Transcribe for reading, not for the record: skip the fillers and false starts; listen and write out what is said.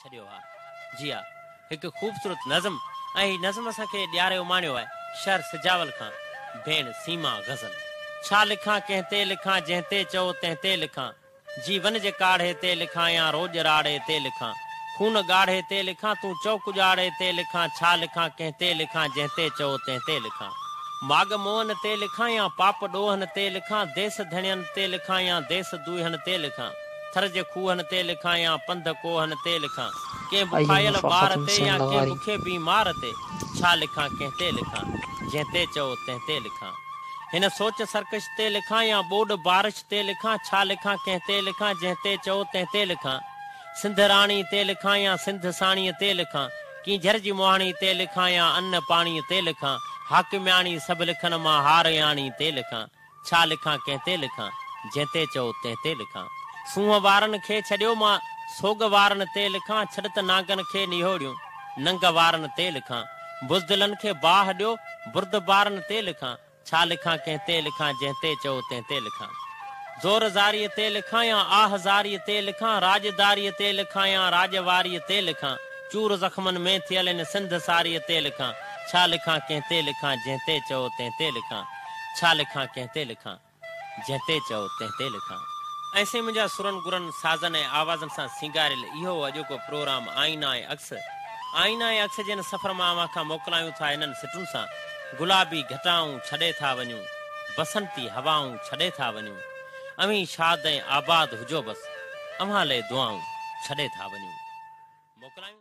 छॾियो आहे। जी हा, हिकु ख़ूबसूरत नज़म ऐं हीअ नज़म असांखे ॾियारे उमाणियो आहे शहर सिजावल खां भेण सीमा गज़ल। छा लिखां कंहिं ते लिखां जंहिं ते चओ तंहिं ते लिखां, जीवन जे काढ़े ते लिखां या रोज़ राड़े ते लिखां, खून ॻाढ़े ते लिखां तूं चौक उजाड़े ते लिखां, छा लिखां कंहिं ते लिखां जंहिं ते चओ तंहिं ते लिखां, माग मोहन ते लिखां या पाप ॾोहन ते लिखां, देस धणियनि ते लिखां या देस दूहन ते लिखां, थर जे खूहन ते लिखां या पंध कोहन ते लिखां, कंहिं बुखायल ॿार ते या कंहिं बुखे बीमार ते, छा लिखां कंहिं ते लिखां जंहिं ते चओ तंहिं ते लिखां, हिन सोच सरकश ते लिखां या ॿोॾ बारिश ते लिखां, छा लिखां कंहिं ते लिखां जंहिं ते चओ तंहिं ते लिखां, सिंध राणी ते लिखां या सिंध साणीअ ते लिखां, कीझर जी मोहाणी ते लिखां या अन्न पाणीअ ते लिखां, हाकिम्याणी सभु लिखनि मां हार याणी ते लिखां, छा लिखां कंहिं ते लिखां जंहिं ते चओ तंहिं ते लिखां, सूंहं वारनि खे छॾियो मां सोग वारनि ते लिखां, छॾत नागनि खे निहोड़ियूं नंग वारनि ते लिखां, बुज़दिलनि खे बाह ॾियो बुर्द बारनि ते लिखां, छा लिखां कंहिं ते लिखां जंहिं ते चओ तंहिं ते लिखां, ज़ोरज़ारीअ ते लिखां या आहज़ारीअ ते लिखां, राजदारीअ ते लिखां या राजवारीअ ते लिखां, चूर ज़ख़्मनि में थियल इन सिंध सारीअ ते लिखां, छा लिखां कंहिं ते लिखां जंहिं ते चओ तंहिं ते लिखां, छा लिखां कंहिं ते लिखां जंहिं ते चओ तंहिं ते लिखां। ऐसे मुंहिंजा सुरनि गुरनि साज़नि ऐं आवाज़नि सां सिंगारियल इहो अॼोको प्रोग्राम आईना ऐं अक्स, आईना ऐं अक्स जे हिन सफ़र मां अव्हां खां मोकिलायूं था इन्हनि सिटुनि सां, गुलाबी घटाऊं छॾे था वञूं, बसंती हवाऊं छॾे था वञूं, अमीं शाद ऐं आबाद हुजो बसि, अव्हां लाइ दुआऊं छॾे था वञूं। मोकिलायूं